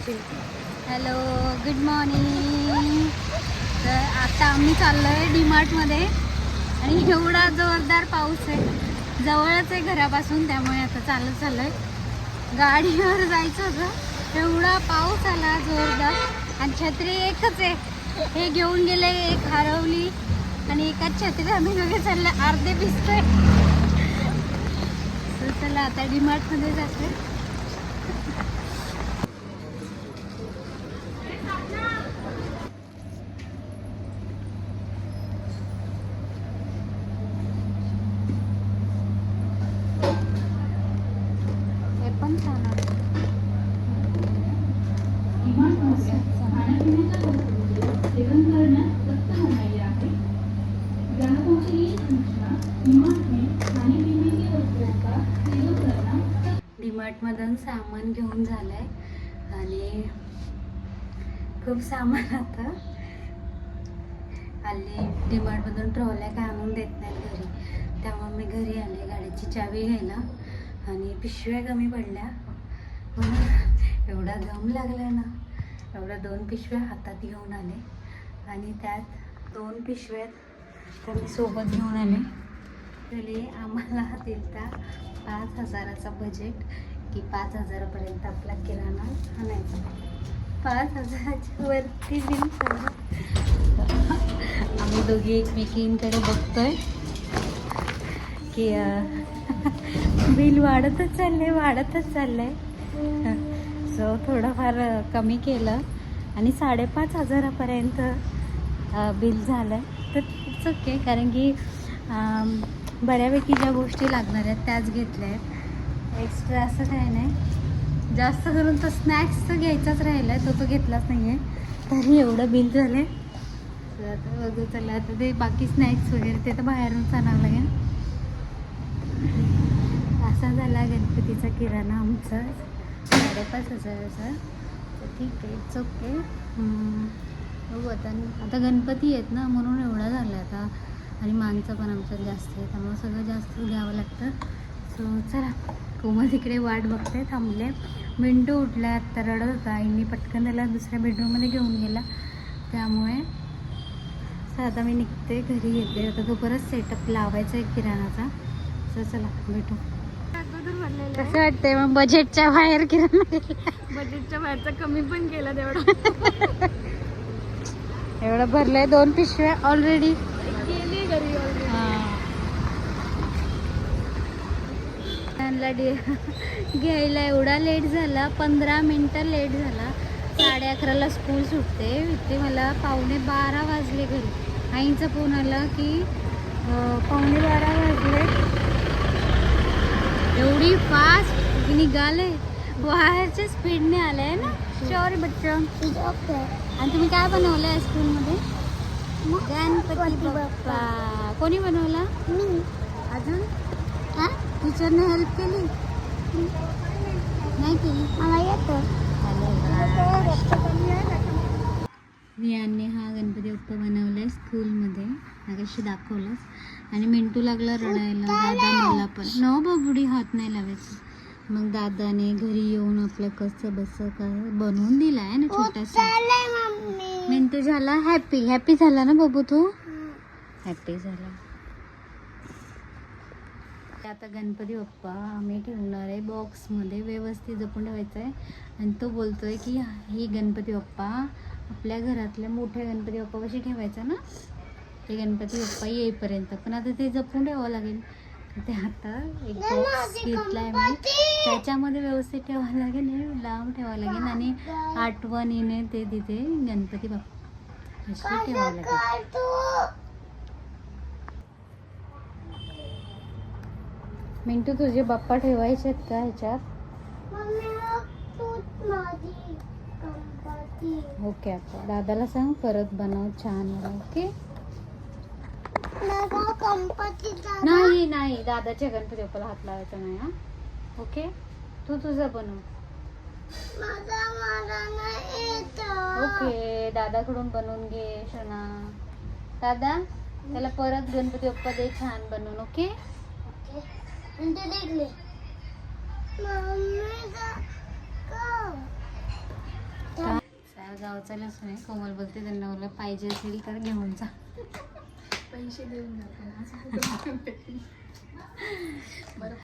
Hello, good morning. तर आता आम्ही चाललो आहे डीमार्टमध्ये आणि एवढा जोरदार पाऊस आहे. जवळच आहे घरापासून, त्यामुळे आता चालत चाललो आहे. गाडीवर जायचं होतं, एवढा पाऊस आला जोरदार. आणि छत्री एकच आहे, हे घेऊन गेले, एक हरवली आणि एकाच छत्री आम्ही दोघे चालले, अर्धे भिजतोय. तर चला आता डीमार्टमध्ये जातोय. हे पण छान आहे. डीमार्टमधून सामान घेऊन झालंय आणि खूप सामान आता आले. डीमार्टमधून ट्रॉल्या काय आणून देत नाहीत घरी, त्यामुळे मी घरी आले गाडीची चावी घ्यायला. आणि पिशव्या कमी पडल्या म्हणून एवढा दम लागला ना, एवढ्या 2 पिशव्या हातात घेऊन आले. आणि त्यात 2 पिशव्या तर मी सोबत घेऊन आले. तरी आम्हाला दिलता 5,000चा बजेट, की 5,000पर्यंत आपला किराणा आणायचा. 5,000च्या वरती बिल सगळं. आम्ही दोघी एकमेकींकडे बघतोय की बिल वाढतच चाललंय. सो थोडंफार कमी केलं आणि 5,500पर्यंत बिल झालं. तर इट्स ओके, कारण की बऱ्यापैकी ज्या गोष्टी लागणार आहेत त्याच घेतल्या आहेत. एक्स्ट्रा असं काही नाही. जास्त करून तर स्नॅक्स तर घ्यायचाच राहिला आहे, तो घेतलाच नाही आहे. तरी एवढं बिल झालं. तर आता बघू, चला आता ते बाकी स्नॅक्स वगैरे ते तर बाहेरूनच आणावं लागेल. असा झाला गणपतीचा किराणा आमचा 5,500चा. तर ठीक आहे, इट्स ओके. बघू आता गणपती आहेत ना, म्हणून एवढा झाला आता. आणि माणसं पण आमच्यात जास्त आहे, त्यामुळे सगळं जास्त घ्यावं लागतं. सो चला, कोमल तिकडे वाट बघते, थांबले. मिंटू उठला, आत्ता रडत होता. आईने पटकन त्याला दुसऱ्या बेडरूममध्ये घेऊन गेला, त्यामुळे आता मी निघते, घरी येते. आता तो परत सेटअप लावायचा आहे किराणाचा. सो चला भेटू. कसं वाटतंय मग? बजेटच्या बाहेर किराणा बजेटच्या बाहेरचा कमी पण केला तेवढा. एवढं भरलंय. 2 पिशव्या ऑलरेडी गेली घरी. घ्यायला एवढा लेट झाला, 15 मिनटं लेट झाला. 11:30ला स्कूल सुटते. इथे मला 11:45 वाजले घरी. आईंचा फोन आला की 11:45 वाजले. एवढी फास्ट निघाले, बाहेरच्या स्पीडने आले ना. सॉरी बच्चा. आणि तुम्ही काय बनवलं आहे स्कूलमध्ये? गणपती बाप्पा. कोणी बनवला? मी. अजून टीचरने हेल्प केली नाही केली? मला येतं. रियाने हा गणपती बाप्पा बनवलाय स्कूलमध्ये, मागाशी दाखवलंच. आणि मिंटू लागला रडायला. दादा मला पण नो बबुडी, हात नाही लावायचं. मग दादाने घरी येऊन आपलं कसं बसं बनवून दिलाय ना छोटासा. मिंटू झाला हॅपी झाला ना बबू? तू हॅपी झाला. आता गणपती बाप्पा आम्ही ठेवणार आहे बॉक्समध्ये, व्यवस्थित जपून ठेवायचं आहे. आणि तो बोलतोय की ही गणपती बाप्पा आपल्या घरातल्या मोठ्या गणपती बाप्पापाशी ठेवायचा ना, ते गणपती बाप्पा येईपर्यंत. पण आता ते जपून ठेवावं लागेल. ते आता एक बॉक्स घेतलाय मी, त्याच्यामध्ये व्यवस्थित ठेवावं लागेल, हे लांब ठेवावं लागेल. आणि आठवणीने ते तिथे गणपती बाप्पा अशी ठेवावं लागेल. मिंटू, तुझे बाप्पा ठेवायचे आहेत का ह्याच्यात? ओके, आता दादाला सांग परत बनव छान. ओके. नाही, दादाच्या गणपती बाप्पाला हात लावायचा नाही. हा, ओके. तू तुझं बनव. ओके, दादाकडून बनवून घे शना. दादा त्याला परत गणपती बाप्पा दे छान बनवून. ओके. गावचा लसूण आहे. कोमल बोलते त्यांना मला पाहिजे असेल तर घेऊन जा. पैसे देऊन जातो असं कुठं बरं